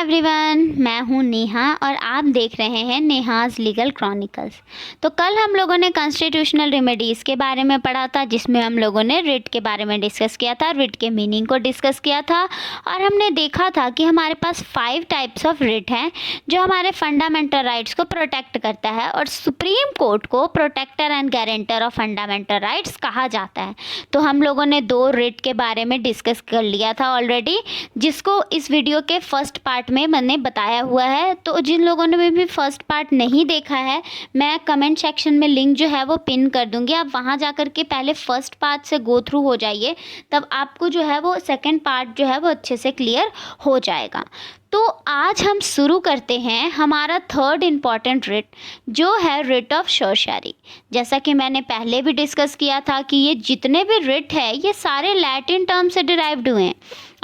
Everyone, मैं हूं नेहा और आप देख रहे हैं नेहाज लीगल क्रॉनिकल्स। तो कल हम लोगों ने कॉन्स्टिट्यूशनल रेमेडीज़ के बारे में पढ़ा था, जिसमें हम लोगों ने रिट के बारे में डिस्कस किया था, रिट के मीनिंग को डिस्कस किया था और हमने देखा था कि हमारे पास 5 टाइप्स ऑफ रिट हैं जो हमारे फंडामेंटल राइट्स को प्रोटेक्ट करता है और सुप्रीम कोर्ट को protector and guarantor of fundamental rights कहा जाता है। तो हम लोगों ने 2 रिट के बारे में डिस्कस कर लिया था ऑलरेडी, जिसको इस वीडियो के फर्स्ट पार्ट में मैंने बताया हुआ है। तो जिन लोगों ने भी फर्स्ट पार्ट नहीं देखा है, मैं कमेंट सेक्शन में लिंक जो है वो पिन कर दूंगी, आप वहां जाकर के पहले फर्स्ट पार्ट से गो थ्रू हो जाइए, तब आपको जो है वो सेकंड पार्ट जो है वो अच्छे से क्लियर हो जाएगा। तो आज हम शुरू करते हैं हमारा थर्ड इम्पॉर्टेंट रिट, जो है रिट ऑफ सर्शारी। जैसा कि मैंने पहले भी डिस्कस किया था कि ये जितने भी रिट है ये सारे लैटिन टर्म से डिराइव्ड हुए हैं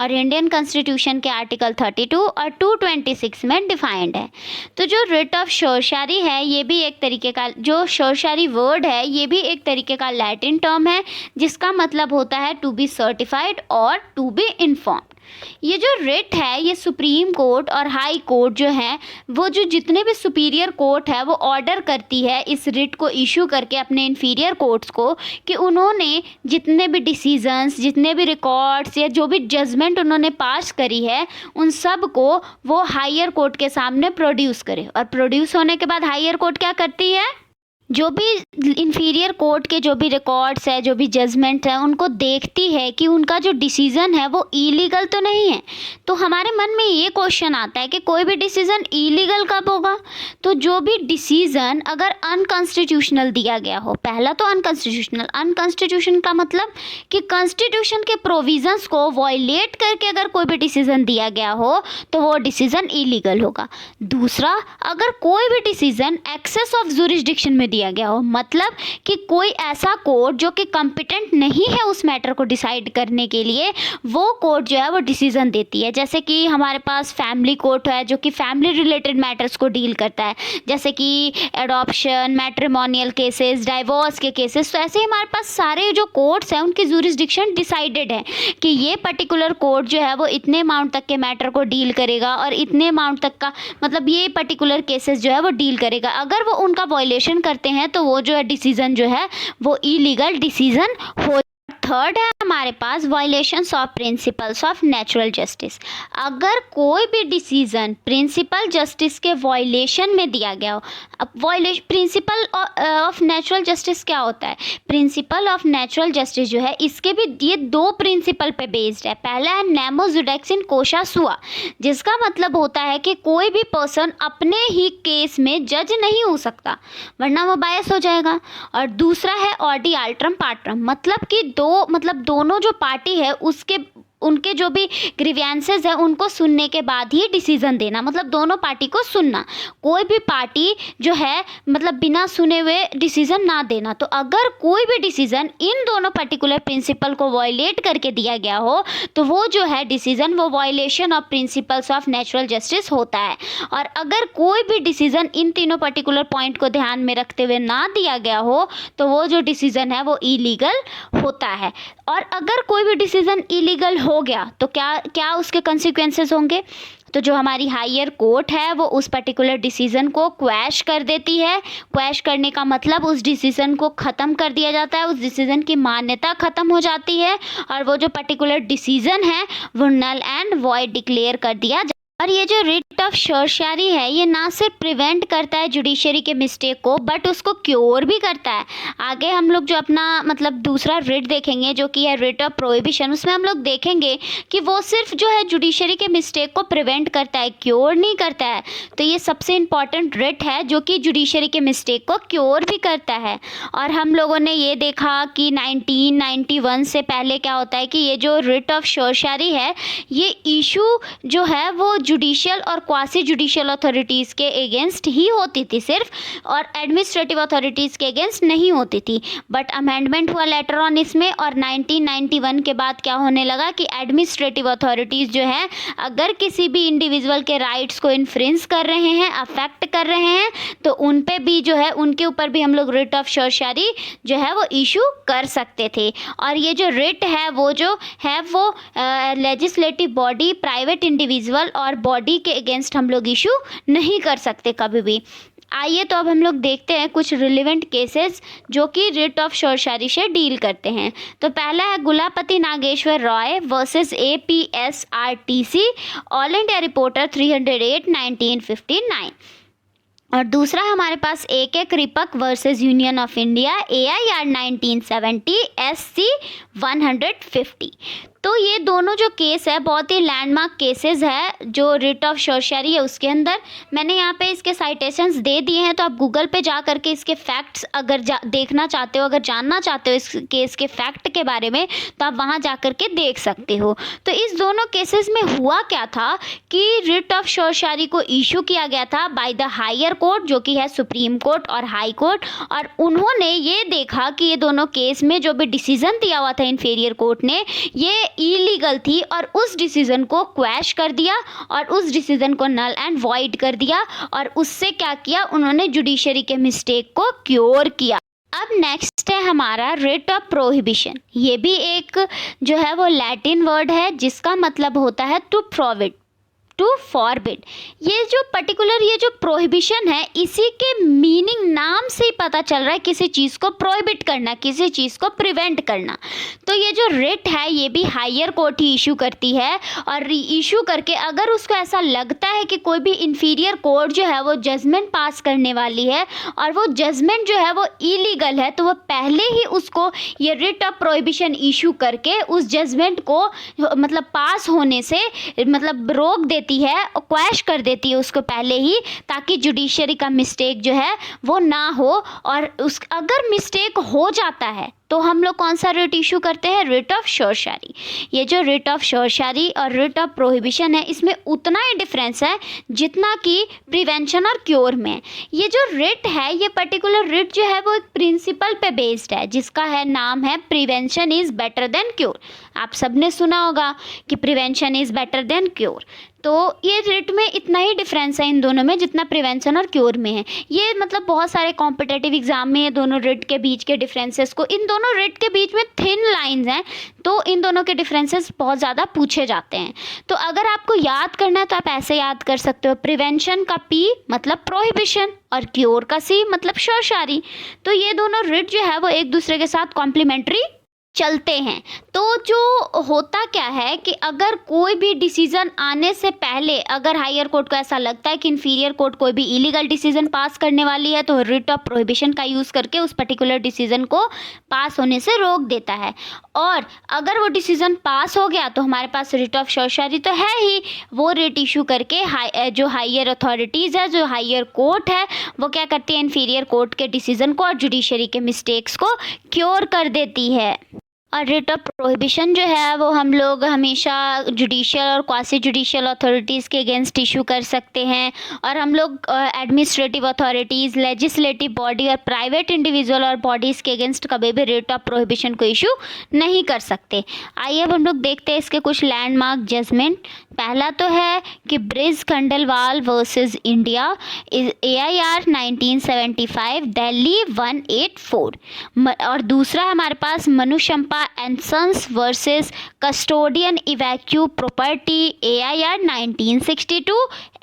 और इंडियन कॉन्स्टिट्यूशन के आर्टिकल 32 और 226 में डिफाइंड है। तो जो रिट ऑफ सर्शारी है ये भी एक तरीके का, जो सर्शारी वर्ड है ये भी एक तरीके का लैटिन टर्म है, जिसका मतलब होता है टू बी सर्टिफाइड और टू बी इन्फॉर्म्ड। ये जो रिट है ये सुप्रीम कोर्ट और हाई कोर्ट जो है वो जो जितने भी सुपीरियर कोर्ट है वो ऑर्डर करती है इस रिट को इशू करके अपने इन्फीरियर कोर्ट्स को, कि उन्होंने जितने भी डिसीजंस, जितने भी रिकॉर्ड्स या जो भी जजमेंट उन्होंने पास करी है उन सब को वो हायर कोर्ट के सामने प्रोड्यूस करे। और प्रोड्यूस होने के बाद हायर कोर्ट क्या करती है, जो भी इन्फीरियर कोर्ट के जो भी रिकॉर्ड्स है, जो भी जजमेंट है, उनको देखती है कि उनका जो डिसीज़न है वो इलीगल तो नहीं है। तो हमारे मन में ये क्वेश्चन आता है कि कोई भी डिसीज़न इलीगल कब होगा? तो जो भी डिसीज़न अगर अनकॉन्स्टिट्यूशनल दिया गया हो, पहला तो अनकॉन्स्टिट्यूशनल, अनकॉन्स्टिट्यूशन का मतलब कि कॉन्स्टिट्यूशन के प्रोविजंस को वॉयलेट करके अगर कोई भी डिसीज़न दिया गया हो तो वो डिसीज़न इलीगल होगा। दूसरा, अगर कोई भी डिसीज़न एक्सेस ऑफ जुरिस्डिक्शन में दिया गया हो, मतलब कि कोई ऐसा कोर्ट जो कि कॉम्पिटेंट नहीं है उस मैटर को डिसाइड करने के लिए, वो कोर्ट जो है वो डिसीजन देती है। जैसे कि हमारे पास फैमिली कोर्ट है जो कि फैमिली रिलेटेड मैटर्स को डील करता है, जैसे कि एडॉप्शन, मैट्रिमोनियल केसेस, डाइवोर्स के केसेस। तो ऐसे ही हमारे पास सारे जो कोर्ट्स हैं उनकी जुरिस्डिक्शन डिसाइडेड है कि ये पर्टिकुलर कोर्ट जो है वो इतने अमाउंट तक के मैटर को डील करेगा और इतने अमाउंट तक का, मतलब ये पर्टिकुलर केसेस जो है वो डील करेगा। अगर वो उनका वायलेशन करते हैं तो वो जो है डिसीजन जो है वो इलीगल डिसीजन हो। थर्ड है हमारे पास violations of principles of natural justice. अगर कोई भी डिसीजन प्रिंसिपल जस्टिस के वायलेशन में दिया गया हो, अब violation principle of natural justice क्या होता है? प्रिंसिपल ऑफ नेचुरल जस्टिस जो है इसके भी ये 2 प्रिंसिपल पे बेस्ड है। पहला है नेमो जुडिक्स इन कोशा सुआ, जिसका मतलब होता है कि कोई भी पर्सन अपने ही केस में जज नहीं हो सकता वरना वो बायस हो जाएगा। और दूसरा है ऑडी आल्ट्रम पार्ट्रम, मतलब दोनों जो पार्टी है उनके जो भी ग्रीवेंसेस है उनको सुनने के बाद ही डिसीजन देना, मतलब दोनों पार्टी को सुनना। कोई भी पार्टी जो है मतलब बिना सुने हुए डिसीजन ना देना। तो अगर कोई भी डिसीजन इन दोनों पर्टिकुलर प्रिंसिपल को वायलेट करके दिया गया हो तो वो जो है डिसीजन वो violation of principles of natural justice होता है। और अगर कोई भी डिसीजन इन तीनों पर्टिकुलर पॉइंट को ध्यान में रखते हुए ना दिया गया हो तो वो जो डिसीजन है वो इलीगल होता है। और अगर कोई भी डिसीजन इलीगल हो गया तो क्या उसके कॉन्सिक्वेंसेस होंगे? तो जो हमारी हायर कोर्ट है वो उस पर्टिकुलर डिसीजन को क्वैश कर देती है। क्वैश करने का मतलब उस डिसीजन को ख़त्म कर दिया जाता है, उस डिसीजन की मान्यता ख़त्म हो जाती है और वो जो पर्टिकुलर डिसीजन है वो नल एंड वॉइड डिक्लेयर कर दिया जाता है। और ये जो रिट ऑफ सर्शारी है ये ना सिर्फ प्रिवेंट करता है जुडिशरी के मिस्टेक को, बट उसको क्योर भी करता है। आगे हम लोग जो अपना मतलब दूसरा रिट देखेंगे जो कि है रिट ऑफ प्रोहिबिशन, उसमें हम लोग देखेंगे कि वो सिर्फ जो है जुडिशरी के मिस्टेक को प्रिवेंट करता है, क्योर नहीं करता है। तो ये सबसे इम्पॉर्टेंट रिट है जो कि जुडिशरी के मिस्टेक को क्योर भी करता है। और हम लोगों ने ये देखा कि 1991 से पहले क्या होता है कि ये जो रिट ऑफ सर्शारी है ये इशू जो है वो जुडिशियल और क्वासी जुडिशियल अथॉरिटीज़ के अगेंस्ट ही होती थी सिर्फ, और एडमिनिस्ट्रेटिव अथॉरिटीज़ के अगेंस्ट नहीं होती थी। बट अमेंडमेंट हुआ लेटर ऑन इसमें और 1991 के बाद क्या होने लगा कि एडमिनिस्ट्रेटिव अथॉरिटीज़ जो है अगर किसी भी इंडिविजुअल के राइट्स को इन्फ्रिंज कर रहे हैं, अफेक्ट कर रहे हैं, तो उन पे भी जो है उनके ऊपर भी हम लोग रिट ऑफ सर्शारी जो है वो इशू कर सकते थे। और ये जो रिट है वो जो है वो लेजिस्लेटिव बॉडी, प्राइवेट इंडिविजुअल और और बॉडी के अगेंस्ट हम लोग इशू नहीं कर सकते कभी भी। आइए तो अब हम लोग देखते हैं कुछ रिलेवेंट केसेस जो कि रिट ऑफ शोरशारी से डील करते हैं। तो पहला है Gullapalli Nageswara Rao versus APSRTC, all India reporter 308 1959। और दूसरा हमारे पास AK Kraipak versus union of India AIR 1970 SC 150। तो ये दोनों जो केस है बहुत ही लैंडमार्क केसेस है जो रिट ऑफ शोरशारी है उसके अंदर। मैंने यहाँ पे इसके साइटेशंस दे दिए हैं, तो आप गूगल पे जा करके इसके फैक्ट्स अगर देखना चाहते हो, अगर जानना चाहते हो इस केस के फैक्ट के बारे में, तो आप वहाँ जा करके देख सकते हो। तो इस दोनों केसेस में हुआ क्या था कि रिट ऑफ शोरशारी को इशू किया गया था बाय द हायर कोर्ट, जो कि है सुप्रीम कोर्ट और हाई कोर्ट, और उन्होंने ये देखा कि ये दोनों केस में जो भी डिसीजन दिया हुआ था इन्फीरियर कोर्ट ने ये इलीगल थी, और उस डिसीजन को क्वैश कर दिया और उस डिसीजन को नल एंड वॉइड कर दिया, और उससे क्या किया, उन्होंने जुडिशरी के मिस्टेक को क्योर किया। अब नेक्स्ट है हमारा रिट ऑफ प्रोहिबिशन। ये भी एक जो है वो लैटिन वर्ड है जिसका मतलब होता है टू प्रोहिबिट, टू फॉरबिड। ये जो पर्टिकुलर ये जो प्रोहिबिशन है इसी के मीनिंग नाम से ही पता चल रहा है किसी चीज़ को प्रोहिबिट करना, किसी चीज़ को प्रिवेंट करना। तो ये जो रिट है ये भी हायर कोर्ट ही इशू करती है, और इशू करके अगर उसको ऐसा लगता है कि कोई भी इन्फीरियर कोर्ट जो है वो जजमेंट पास करने वाली है और वो जजमेंट जो है वो इलीगल है, तो वो पहले ही उसको ये रिट ऑफ प्रोहिबिशन इशू करके उस जजमेंट को मतलब पास होने से मतलब रोक देती है, क्वैश कर देती है उसको पहले ही, ताकि जुडिशरी का मिस्टेक जो है वो ना हो। और उस अगर मिस्टेक हो जाता है तो हम लोग कौन सा रिट इशू करते हैं, रिट ऑफ शोरशारी। ये जो रिट ऑफ शोरशारी और रिट ऑफ प्रोहिबिशन है इसमें उतना ही डिफरेंस है जितना कि प्रिवेंशन और क्योर में। ये जो रिट है ये पर्टिकुलर रिट जो है वो एक प्रिंसिपल पे बेस्ड है जिसका है नाम है prevention is better than cure. आप सबने सुना होगा कि prevention is better than cure. तो ये रिट में इतना ही डिफरेंस है इन दोनों में जितना प्रिवेंशन और क्योर में है। ये मतलब बहुत सारे कॉम्पिटेटिव एग्जाम में ये दोनों रिट के बीच के डिफरेंसेस को, इन दोनों रिट के बीच में थिन लाइंस हैं, तो इन दोनों के डिफरेंसेस बहुत ज़्यादा पूछे जाते हैं। तो अगर आपको याद करना है तो आप ऐसे याद कर सकते हो, प्रिवेंशन का P मतलब प्रोहिबिशन और क्योर का C मतलब शोरशारी। तो ये दोनों रिट जो है वो एक दूसरे के साथ कॉम्प्लीमेंट्री चलते हैं। तो जो होता क्या है कि अगर कोई भी डिसीज़न आने से पहले अगर हायर कोर्ट को ऐसा लगता है कि इन्फीरियर कोर्ट कोई भी इलीगल डिसीज़न पास करने वाली है, तो रिट ऑफ प्रोहिबिशन का यूज़ करके उस पर्टिकुलर डिसीज़न को पास होने से रोक देता है। और अगर वो डिसीज़न पास हो गया तो हमारे पास रिट ऑफ शोरशारी तो है ही, वो रिट इशू करके जो हायर अथॉरिटीज़ है, जो हायर कोर्ट है, वो क्या करती है, इन्फीरियर कोर्ट के डिसीज़न को और जुडिशरी के मिस्टेक्स को क्योर कर देती है। और रिट ऑफ प्रोहिबिशन जो है वो हम लोग हमेशा जुडिशियल और क्वासी जुडिशियल अथॉरिटीज़ के अगेंस्ट इशू कर सकते हैं, और हम लोग एडमिनिस्ट्रेटिव अथॉरिटीज़, लेजिस्लेटिव बॉडी और प्राइवेट इंडिविजुअल और बॉडीज़ के अगेंस्ट कभी भी रिट ऑफ प्रोहिबिशन को इशू नहीं कर सकते। आइए अब हम लोग देखते हैं इसके कुछ लैंडमार्क जजमेंट। पहला तो है कि Brij Khandelwal versus India, AIR 1975 Delhi 184। और दूसरा हमारे पास Manushampa and sons versus custodian evacuee property, AIR 1962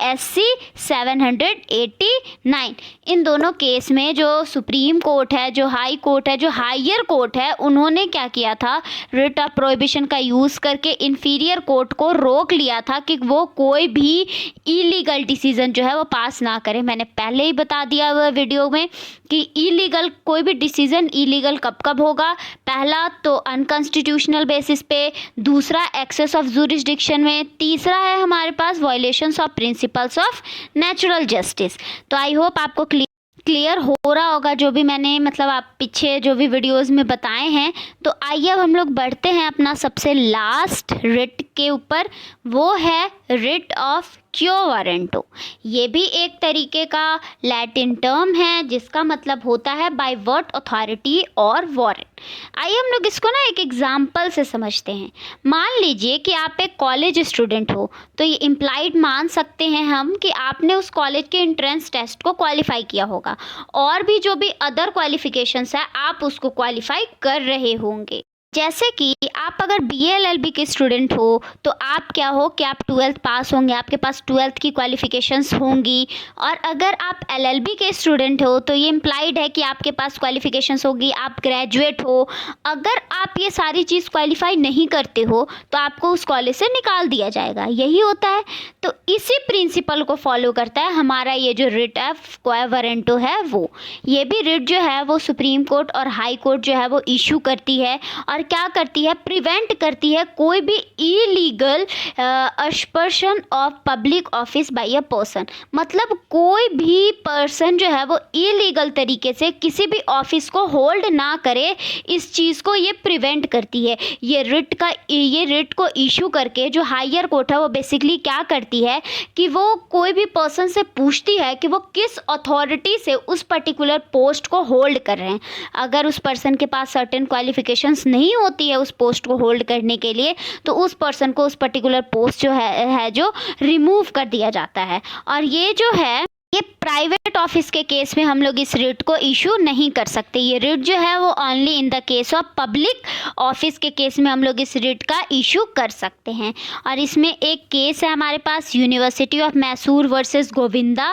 SC 789। इन दोनों केस में जो सुप्रीम कोर्ट है, जो हाई कोर्ट है, जो हायर कोर्ट है, उन्होंने क्या किया था, रिट ऑफ प्रोहिबिशन का यूज़ करके इन्फीरियर कोर्ट को रोक लिया था कि वो कोई भी इलीगल डिसीजन जो है वो पास ना करे। मैंने पहले ही बता दिया हुआ वीडियो में कि इलीगल कोई भी डिसीजन इलीगल कब कब होगा, पहला तो अनकॉन्स्टिट्यूशनल बेसिस पे, दूसरा एक्सेस ऑफ जुरिस्डिक्शन में, तीसरा है हमारे पास violations of principles of natural justice. तो आई होप आपको क्लियर हो रहा होगा जो भी मैंने मतलब आप पीछे जो भी वीडियोस में बताए हैं। तो आइए अब हम लोग बढ़ते हैं अपना सबसे लास्ट रिट के ऊपर, वो है रिट ऑफ क्यो वारंटो। ये भी एक तरीके का लैटिन टर्म है जिसका मतलब होता है बाय व्हाट अथॉरिटी और वारंट। आइए हम लोग इसको ना एक एग्जाम्पल से समझते हैं। मान लीजिए कि आप एक कॉलेज स्टूडेंट हो, तो ये इम्प्लाइड मान सकते हैं हम कि आपने उस कॉलेज के एंट्रेंस टेस्ट को क्वालिफाई किया होगा, और भी जो भी अदर क्वालिफिकेशंस है आप उसको क्वालिफाई कर रहे होंगे। जैसे कि आप अगर BA-LLB के स्टूडेंट हो तो आप क्या हो कि आप 12th पास होंगे, आपके पास 12th की क्वालिफ़िकेशंस होंगी। और अगर आप LLB के स्टूडेंट हो तो ये इम्प्लाइड है कि आपके पास क्वालिफ़िकेशंस होगी, आप ग्रेजुएट हो। अगर आप ये सारी चीज़ क्वालिफाई नहीं करते हो तो आपको उस कॉलेज से निकाल दिया जाएगा, यही होता है। तो इसी प्रिंसिपल को फॉलो करता है हमारा ये जो रिट है क्वा वारंटो है वो। ये भी रिट जो है वो सुप्रीम कोर्ट और हाई कोर्ट जो है वो इशू करती है और क्या करती है, प्रिवेंट करती है कोई भी illegal usurpation of public office by a person. मतलब कोई भी पर्सन जो है वो इलीगल तरीके से किसी भी ऑफिस को होल्ड ना करे, इस चीज़ को ये प्रिवेंट करती है। ये रिट को इशू करके जो हायर कोर्ट है वो बेसिकली क्या करती है कि वो कोई भी पर्सन से पूछती है कि वो किस अथॉरिटी से उस पर्टिकुलर पोस्ट को होल्ड कर रहे हैं। अगर उस पर्सन के पास सर्टेन क्वालिफिकेशंस नहीं होती है उस पोस्ट को होल्ड करने के लिए तो उस पर्सन को उस पर्टिकुलर पोस्ट जो है जो रिमूव कर दिया जाता है। और ये जो है ये प्राइवेट ऑफिस के केस में हम लोग इस रिट को इशू नहीं कर सकते। ये रिट जो है वो only in the case of public office के केस में हम लोग इस रिट का इशू कर सकते हैं। और इसमें एक केस है हमारे पास, university of Mysore versus Govinda,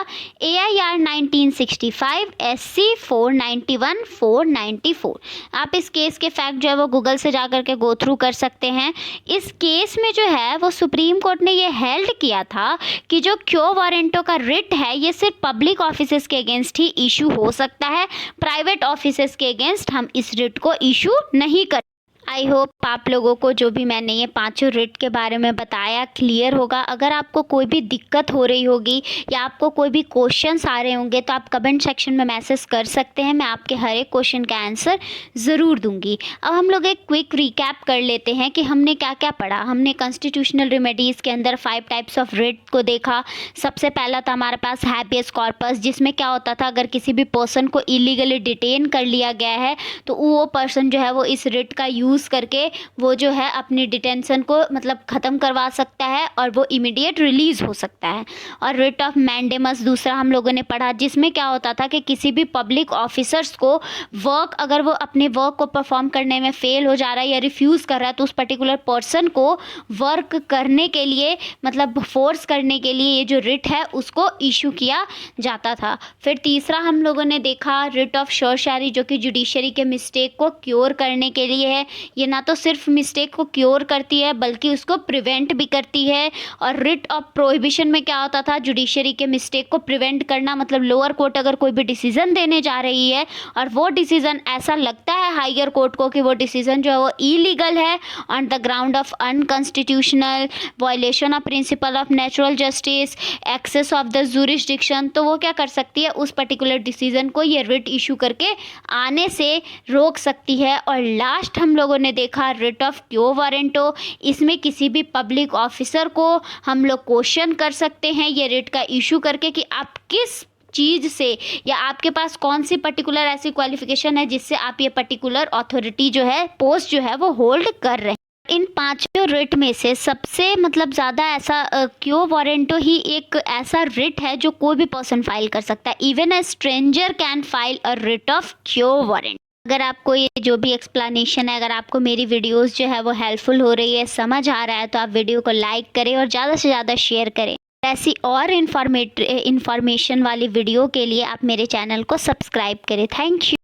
AIR 1965 SC 491 494। आप इस केस के फैक्ट जो है वो गूगल से जा कर के गो थ्रू कर सकते हैं। इस केस में जो है वो सुप्रीम कोर्ट ने ये हेल्ड किया था कि जो क्यो वारंटो का रिट है ये पब्लिक ऑफिसेस के अगेंस्ट ही इशू हो सकता है, प्राइवेट ऑफिसेस के अगेंस्ट हम इस रिट को इशू नहीं कर। आई होप आप लोगों को जो भी मैंने ये पांचों रिट के बारे में बताया क्लियर होगा। अगर आपको कोई भी दिक्कत हो रही होगी या आपको कोई भी क्वेश्चंस आ रहे होंगे तो आप कमेंट सेक्शन में मैसेज कर सकते हैं, मैं आपके हर एक क्वेश्चन का आंसर ज़रूर दूंगी। अब हम लोग एक क्विक रिकैप कर लेते हैं कि हमने क्या क्या पढ़ा। हमने कॉन्स्टिट्यूशनल रेमेडीज़ के अंदर 5 टाइप्स ऑफ रिट को देखा। सबसे पहला था हमारे पास हैबियस कॉर्पस, जिसमें क्या होता था अगर किसी भी पर्सन को इलीगली डिटेन कर लिया गया है तो वो पर्सन जो है वो इस रिट का यूज़ करके वो जो है अपनी डिटेंशन को मतलब ख़त्म करवा सकता है और वो इमीडिएट रिलीज़ हो सकता है। और रिट ऑफ मैंडेमस दूसरा हम लोगों ने पढ़ा, जिसमें क्या होता था कि किसी भी पब्लिक ऑफिसर्स को वर्क, अगर वो अपने वर्क को परफॉर्म करने में फेल हो जा रहा है या रिफ्यूज़ कर रहा है तो उस पर्टिकुलर पर्सन को वर्क करने के लिए मतलब फोर्स करने के लिए ये जो रिट है उसको इशू किया जाता था। फिर तीसरा हम लोगों ने देखा रिट ऑफ सर्शारी, जो कि जुडिशरी के मिस्टेक को क्योर करने के लिए है। ये ना तो सिर्फ मिस्टेक को क्योर करती है बल्कि उसको प्रिवेंट भी करती है। और रिट ऑफ प्रोहिबिशन में क्या होता था, जुडिशरी के मिस्टेक को प्रिवेंट करना, मतलब लोअर कोर्ट अगर कोई भी डिसीजन देने जा रही है और वो डिसीजन ऐसा लगता है हायर कोर्ट को कि वो डिसीजन जो है वो इलीगल है on the ground of unconstitutional, violation of principle of natural justice, excess of the jurisdiction, तो वो क्या कर सकती है उस पर्टिकुलर डिसीजन को ये रिट इशू करके आने से रोक सकती है। और लास्ट हम लोगों ने देखा रिट ऑफ क्यो वारंटो, इसमें किसी भी पब्लिक ऑफिसर को हम लोग क्वेश्चन कर सकते हैं ये रिट का इशू करके कि आप किस चीज़ से या आपके पास कौन सी पर्टिकुलर ऐसी क्वालिफिकेशन है जिससे आप ये पर्टिकुलर अथॉरिटी जो है पोस्ट जो है वो होल्ड कर रहे हैं। इन पांचों रिट में से सबसे मतलब ज़्यादा ऐसा क्यो वारंटो ही एक ऐसा रिट है जो कोई भी पर्सन फाइल कर सकता है। Even a stranger can file a writ of क्यो वारंट। अगर आपको ये जो भी एक्सप्लेनेशन है, अगर आपको मेरी वीडियोस जो है वो हेल्पफुल हो रही है, समझ आ रहा है, तो आप वीडियो को लाइक करें और ज़्यादा से ज़्यादा शेयर करें। ऐसी और इन्फॉर्मेशन वाली वीडियो के लिए आप मेरे चैनल को सब्सक्राइब करें। Thank you.